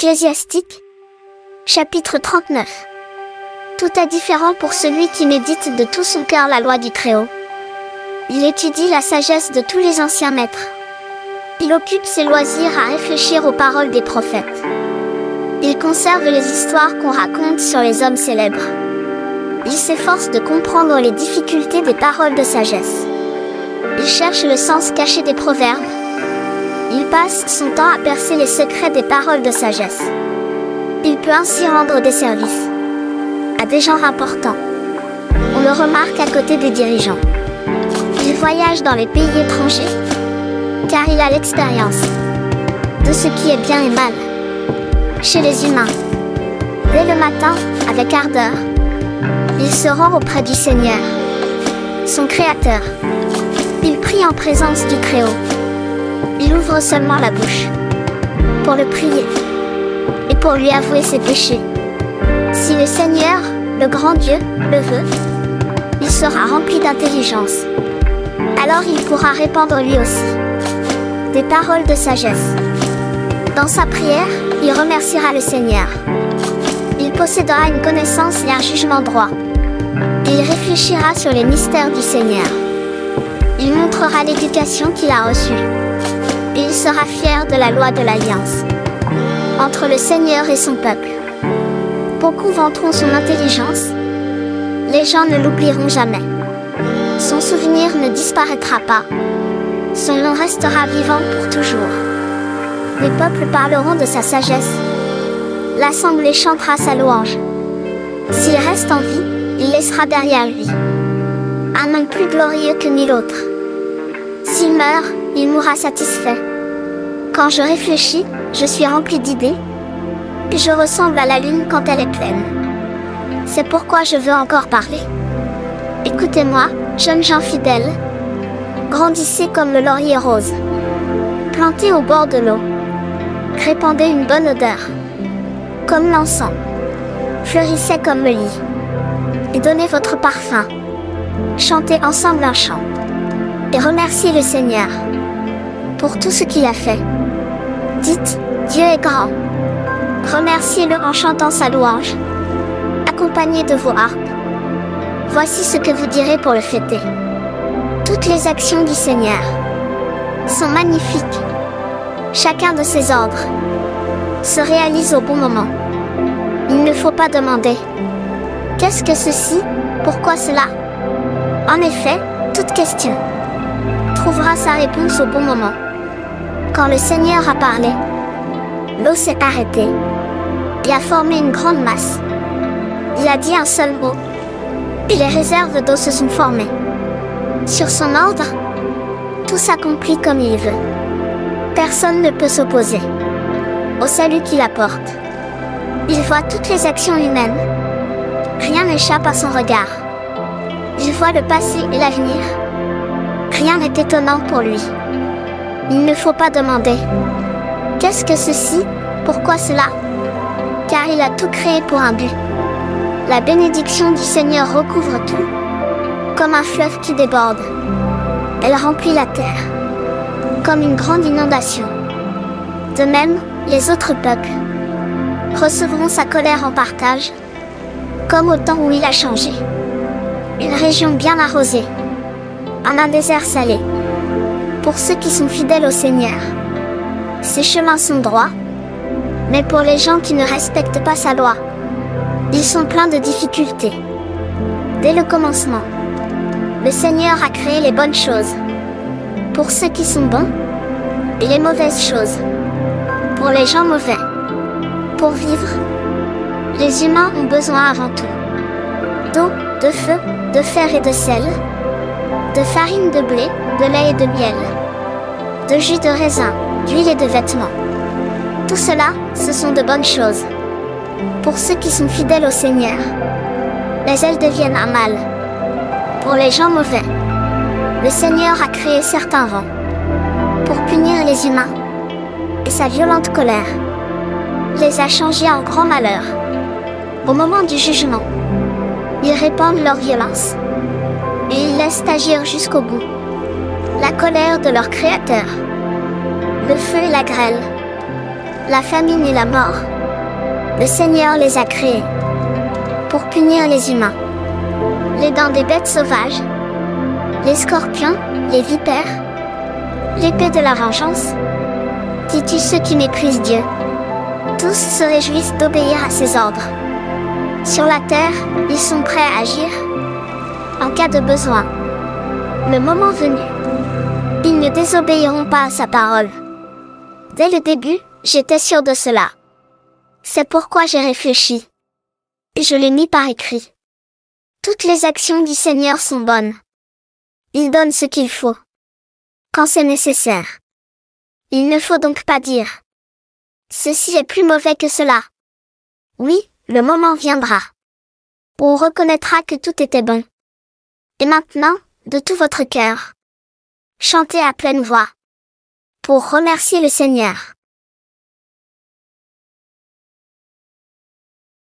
Ecclésiastique, chapitre 39. Tout est différent pour celui qui médite de tout son cœur la loi du Très-Haut. Il étudie la sagesse de tous les anciens maîtres. Il occupe ses loisirs à réfléchir aux paroles des prophètes. Il conserve les histoires qu'on raconte sur les hommes célèbres. Il s'efforce de comprendre les difficultés des paroles de sagesse. Il cherche le sens caché des proverbes. Il passe son temps à percer les secrets des paroles de sagesse. Il peut ainsi rendre des services à des gens importants. On le remarque à côté des dirigeants. Il voyage dans les pays étrangers, car il a l'expérience de ce qui est bien et mal chez les humains. Dès le matin, avec ardeur, il se rend auprès du Seigneur, son Créateur. Il prie en présence du Très-Haut. Il ouvre seulement la bouche pour le prier et pour lui avouer ses péchés. Si le Seigneur, le grand Dieu, le veut, il sera rempli d'intelligence. Alors il pourra répandre lui aussi des paroles de sagesse. Dans sa prière, il remerciera le Seigneur. Il possédera une connaissance et un jugement droit. Il réfléchira sur les mystères du Seigneur. Il montrera l'éducation qu'il a reçue. Et il sera fier de la loi de l'Alliance entre le Seigneur et son peuple. Beaucoup vanteront son intelligence. Les gens ne l'oublieront jamais. Son souvenir ne disparaîtra pas. Son nom restera vivant pour toujours. Les peuples parleront de sa sagesse. L'assemblée chantera sa louange. S'il reste en vie, il laissera derrière lui un homme plus glorieux que nul autre. S'il meurt, il mourra satisfait. Quand je réfléchis, je suis rempli d'idées, et je ressemble à la lune quand elle est pleine. C'est pourquoi je veux encore parler. Écoutez-moi, jeunes gens fidèles. Grandissez comme le laurier rose. Plantez au bord de l'eau. Répandez une bonne odeur, comme l'encens. Fleurissez comme le lit. Et donnez votre parfum. Chantez ensemble un chant. Et remerciez le Seigneur pour tout ce qu'il a fait. Dites, Dieu est grand. Remerciez-le en chantant sa louange, accompagné de vos harpes. Voici ce que vous direz pour le fêter. Toutes les actions du Seigneur sont magnifiques. Chacun de ses ordres se réalise au bon moment. Il ne faut pas demander « Qu'est-ce que ceci? Pourquoi cela ?» En effet, toute question trouvera sa réponse au bon moment. Quand le Seigneur a parlé, l'eau s'est arrêtée et a formé une grande masse. Il a dit un seul mot, et les réserves d'eau se sont formées. Sur son ordre, tout s'accomplit comme il veut. Personne ne peut s'opposer au salut qu'il apporte. Il voit toutes les actions humaines. Rien n'échappe à son regard. Il voit le passé et l'avenir. Rien n'est étonnant pour lui. Il ne faut pas demander « Qu'est-ce que ceci? Pourquoi cela ?» Car il a tout créé pour un but. La bénédiction du Seigneur recouvre tout, comme un fleuve qui déborde. Elle remplit la terre, comme une grande inondation. De même, les autres peuples recevront sa colère en partage, comme au temps où il a changé une région bien arrosée en un désert salé. Pour ceux qui sont fidèles au Seigneur, ses chemins sont droits, mais pour les gens qui ne respectent pas sa loi, ils sont pleins de difficultés. Dès le commencement, le Seigneur a créé les bonnes choses pour ceux qui sont bons et les mauvaises choses pour les gens mauvais. Pour vivre, les humains ont besoin avant tout d'eau, de feu, de fer et de sel, de farine de blé, de lait et de miel, de jus de raisin, d'huile et de vêtements. Tout cela, ce sont de bonnes choses pour ceux qui sont fidèles au Seigneur. Mais elles deviennent un mal pour les gens mauvais. Le Seigneur a créé certains vents pour punir les humains, et sa violente colère les a changés en grand malheur. Au moment du jugement, ils répandent leur violence, et ils laissent agir jusqu'au bout la colère de leur Créateur, le feu et la grêle, la famine et la mort. Le Seigneur les a créés pour punir les humains. Les dents des bêtes sauvages, les scorpions, les vipères, l'épée de la vengeance. Dis-tu ceux qui méprisent Dieu? Tous se réjouissent d'obéir à ses ordres. Sur la terre, ils sont prêts à agir en cas de besoin. Le moment venu, ils ne désobéiront pas à sa parole. Dès le début, j'étais sûr de cela. C'est pourquoi j'ai réfléchi. Et je l'ai mis par écrit. Toutes les actions du Seigneur sont bonnes. Il donne ce qu'il faut, quand c'est nécessaire. Il ne faut donc pas dire: ceci est plus mauvais que cela. Oui, le moment viendra où on reconnaîtra que tout était bon. Et maintenant, de tout votre cœur, chantez à pleine voix pour remercier le Seigneur.